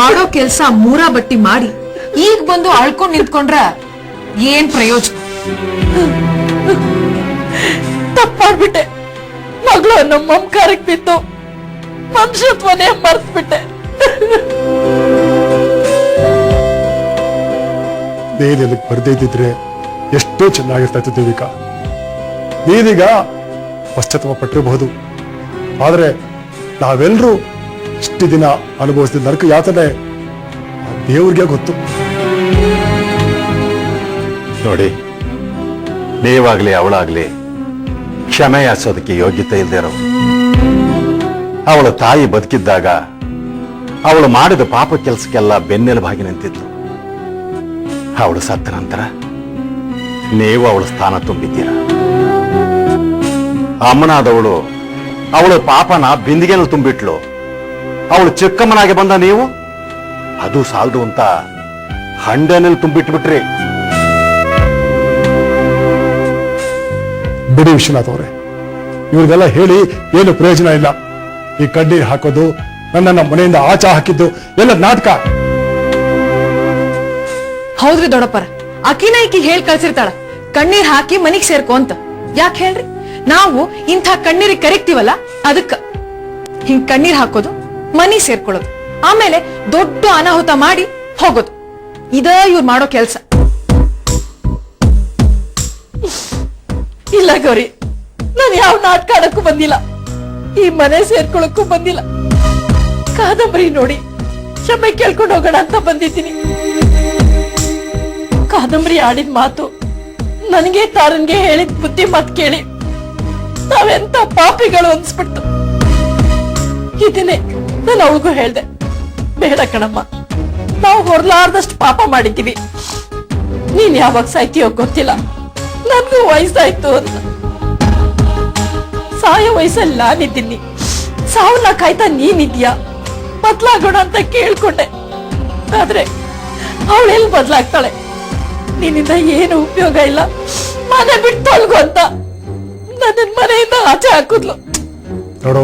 ಮಾಡೋ ಕೆಲ್ಸ ಮೂರಾ ಬಟ್ಟಿ ಮಾಡಿ ಈಗ ಬಂದು ಅಳ್ಕೊಂಡ್ ನಿಂತ್ಕೊಂಡ್ರ ಏನ್ ಪ್ರಯೋಜನ? ತಪ್ಪಾಡ್ಬಿಟ್ಟೆ. ಮಗಳು ನಮ್ಮ ಮಮಕಾರಕ್ಕೆ ಬಿದ್ದು ಮನುಷ್ಯತ್ವನೇ ಮರ್ತ್ಬಿಟ್ಟೆ. ನೀನ್ ಬರ್ದೇ ಇದ್ದಿದ್ರೆ ಎಷ್ಟೋ ಚೆನ್ನಾಗಿರ್ತಾ ಇತ್ತು ದೇವಿಕಾ. ನೀನೀಗ ಪಶ್ಚಾತ್ತಾಪ ಪಟ್ಟಿರಬಹುದು, ಆದ್ರೆ ನಾವೆಲ್ಲರೂ ಇಷ್ಟು ದಿನ ಅನುಭವಿಸಿದ ನರಕ ಯಾತನೆ ದೇವ್ರಿಗೆ ಗೊತ್ತು. ನೋಡಿ, ನೀವಾಗ್ಲಿ ಅವಳಾಗ್ಲಿ ಕ್ಷಮೆ ಯಾಚೋದಕ್ಕೆ ಯೋಗ್ಯತೆ ಇಲ್ದೇ ಇರೋ. ಅವಳ ತಾಯಿ ಬದುಕಿದ್ದಾಗ ಅವಳು ಮಾಡಿದ ಪಾಪ ಕೆಲಸಕ್ಕೆಲ್ಲ ಬೆನ್ನೆಲುಬಾಗಿ ನಿಂತಿದ್ಲು. ಅವಳು ಸತ್ತ ನಂತರ ನೀವು ಅವಳ ಸ್ಥಾನ ತುಂಬಿದ್ದೀರ. ಅಮ್ಮನಾದವಳು ಅವಳ ಪಾಪನ ಬಿಂದಿಗೆನಲ್ಲಿ ತುಂಬಿಟ್ಲು. ಅವಳು ಚಿಕ್ಕಮ್ಮನಾಗೆ ಬಂದ ನೀವು ಅದು ಸಾಲದು ಅಂತ ಹಂಡೆನಲ್ಲಿ ತುಂಬಿಟ್ಬಿಟ್ರಿ. ಬಿಡಿ ವಿಶ್ವನಾಥ್ ಅವರೇ, ಇವ್ರಿಗೆಲ್ಲ ಹೇಳಿ ಏನು ಪ್ರಯೋಜನ ಇಲ್ಲ. ಈ ಕಣ್ಣೀರ್ ಹಾಕೋದು, ನನ್ನನ್ನ ಮನೆಯಿಂದ ಆಚೆ ಹಾಕಿದ್ದು ಎಲ್ಲ ನಾಟಕ. ಹೌದ್ರಿ ದೊಡ್ಡಪ್ಪರ, ಅಕಿನ ಈಕಿ ಹೇಳ್ ಕಳ್ಸಿರ್ತಾಳ ಕಣ್ಣೀರ್ ಹಾಕಿ ಮನಿಗ್ ಸೇರ್ಕೊ ಅಂತ. ಯಾಕೆ ಹೇಳ್ರಿ? ನಾವು ಇಂಥ ಕಣ್ಣೀರಿಗೆ ಕರಿತೀವಲ್ಲ ಅದಕ್ಕ. ಹಿಂಗ್ ಕಣ್ಣೀರ್ ಹಾಕೋದು, ಮನಿ ಸೇರ್ಕೊಳ್ಳೋದು, ಆಮೇಲೆ ದೊಡ್ಡ ಅನಾಹುತ ಮಾಡಿ ಹೋಗೋದು, ಇದ ಇವ್ರು ಮಾಡೋ ಕೆಲ್ಸ. ಇಲ್ಲ ಗೌರಿ, ನಾನು ಯಾವ ನಾಟಕ ಆಡಕ್ಕೂ ಬಂದಿಲ್ಲ, ಈ ಮನೆ ಸೇರ್ಕೊಳಕ್ಕೂ ಬಂದಿಲ್ಲ. ಕಾದಂಬರಿ ನೋಡಿ ಕ್ಷಮೆ ಕೇಳ್ಕೊಂಡು ಹೋಗೋಣ ಅಂತ ಬಂದಿದ್ದೀನಿ. ಕಾದಂಬರಿ ಆಡಿದ ಮಾತು, ನನಗೆ ತಾರನ್ಗೆ ಹೇಳಿದ ಬುದ್ಧಿ ಮಾತು ಕೇಳಿ ನಾವೆಂತ ಪಾಪಿಗಳು ಅನ್ಸ್ಬಿಟ್ಟು. ಇದನ್ನೇ ನಾನು ಅವಳಿಗೂ ಹೇಳ್ದೆ, ಬೇಡ ಕಣಮ್ಮ, ನಾವು ಹೊರಲಾರ್ದಷ್ಟು ಪಾಪ ಮಾಡಿದ್ದೀವಿ. ನೀನ್ ಯಾವಾಗ ಸಾಯ್ತೀಯೋ ಗೊತ್ತಿಲ್ಲ, ನನ್ಗೂ ವಯಸ್ಸಾಯ್ತು ಅಂತ. ಸಾಯೋ ವಯಸ್ಸಲ್ಲಿ ನಾನಿದ್ದೀನಿ, ಸಾವನ್ನ ಕಾಯ್ತಾ ನೀನಿದ್ಯಾ, ಬದ್ಲಾಗೋಣ ಅಂತ ಕೇಳ್ಕೊಂಡೆ. ಆದ್ರೆ ಅವಳೆಲ್ಲಿ ಬದ್ಲಾಗ್ತಾಳೆ? ನಿನ್ನಿಂದ ಏನು ಉಪಯೋಗ ಇಲ್ಲ, ಮನೆ ಬಿಟ್ಟು ತೊಳ್ಗು ಅಂತ ನನ್ನ ಮನೆಯಿಂದ ಆಚೆ ಹಾಕಿದ್ಲು. ನೋಡು,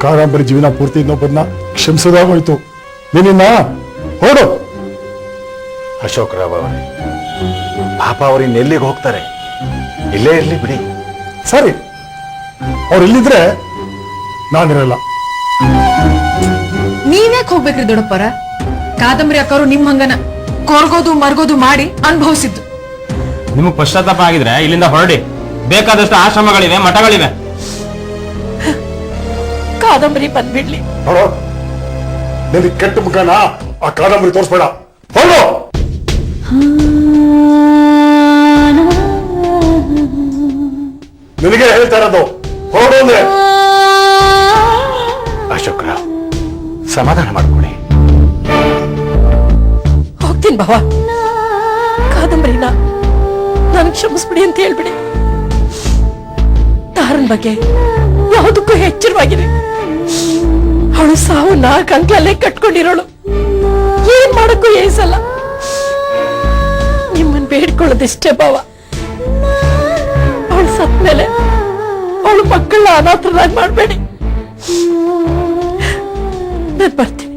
ಕಾದಂಬರಿ ಜೀವನ ಪೂರ್ತಿ ಇನ್ನೊಬ್ಬರನ್ನ ಕ್ಷಮಿಸೋದಾಗೋಯ್ತು. ನಿನ್ನ ಹೊರಡು. ಅಶೋಕ್ ರಾವ್ ಅವರೇ, ಪಾಪ ಅವ್ರಿನ್ ಎಲ್ಲಿಗೆ ಹೋಗ್ತಾರೆ, ಇಲ್ಲೇ ಇರ್ಲಿ ಬಿಡಿ. ಸರಿ, ಅವ್ರು ಇಲ್ಲಿದ್ರೆ ನಾನಿರಲ್ಲ. ನೀವ್ಯಾಕೆ ಹೋಗ್ಬೇಕ್ರಿ ದೊಡ್ಡಪ್ಪರ? ಕಾದಂಬರಿ ಅಕ್ಕವರು ನಿಮ್ ಹಂಗನ ಕೊರ್ಗೋದು ಮರ್ಗೋದು ಮಾಡಿ ಅನುಭವಿಸಿದ್ದು. ನಿಮಗ್ ಪಶ್ಚಾತ್ತಾಪ ಆಗಿದ್ರೆ ಇಲ್ಲಿಂದ ಹೊರಡಿ. ಬೇಕಾದಷ್ಟು ಆಶ್ರಮಗಳಿವೆ, ಮಠಗಳಿವೆ. ಕಾದಂಬರಿ ಬಂದ್ಬಿಡ್ಲಿ. ನೋಡು, ನಿನಗೆ ಕೆಟ್ಟ ಮುಖನ ಆ ಕಾದಂಬರಿ ತೋರಿಸ್ಬೇಡ. ಹೊರಡು. ನಿನಗೆ ಹೇಳ್ತಾ ಇರೋದು, ಹೊರಡು ಅಂದ್ರೆ. ಅಶೋಕ್ ರಾವ್, ಸಮಾಧಾನ ಮಾಡ್ಕೊಳ್ಳಿ. ಹೋಗ್ತೀನಿ ಬಾವ, ಕಾದಂಬರಿನ ನನ್ ಕ್ಷಮಿಸ್ಬಿಡಿ ಅಂತ ಹೇಳ್ಬಿಡಿ. ತಾರನ್ ಬಗ್ಗೆ ಯಾವುದಕ್ಕೂ ಎಚ್ಚರವಾಗಿರಿ. ಅವಳು ಸಾವನ್ನ ಕಂಕ್ಲಲ್ಲೇ ಕಟ್ಕೊಂಡಿರೋಳು, ಏನ್ ಮಾಡಕ್ಕೂ ಏಸಲ್ಲ. ನಿಮ್ಮನ್ ಬೇಡ್ಕೊಳ್ಳೋದಿಷ್ಟೇ ಬಾವ. ಅವಳು ಸತ್ಮೇಲೆ ಅವಳು ಮಕ್ಕಳನ್ನ ಅನಾಥರಾಗಿ ಮಾಡ್ಬೇಡಿ. ನಾನು ಬರ್ತೀನಿ.